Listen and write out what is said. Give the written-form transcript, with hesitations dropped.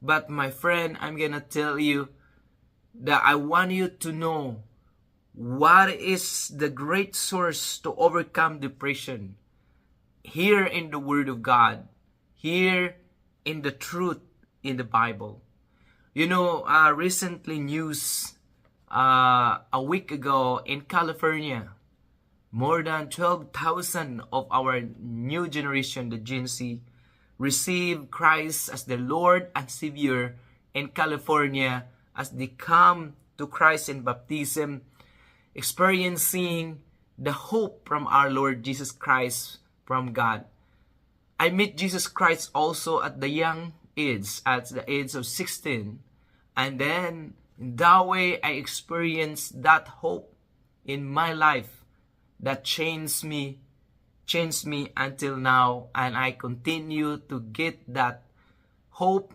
But my friend, I'm gonna tell you that I want you to know what is the great source to overcome depression. Here in the Word of God, here in the truth in the Bible. You know, recently news a week ago in California, more than 12,000 of our new generation, the Gen Z, receive Christ as the Lord and Savior in California as they come to Christ in baptism, experiencing the hope from our Lord Jesus Christ from God. I met Jesus Christ also at the young age, at the age of 16. And then, in that way, I experienced that hope in my life that changed me until now. And I continue to get that hope,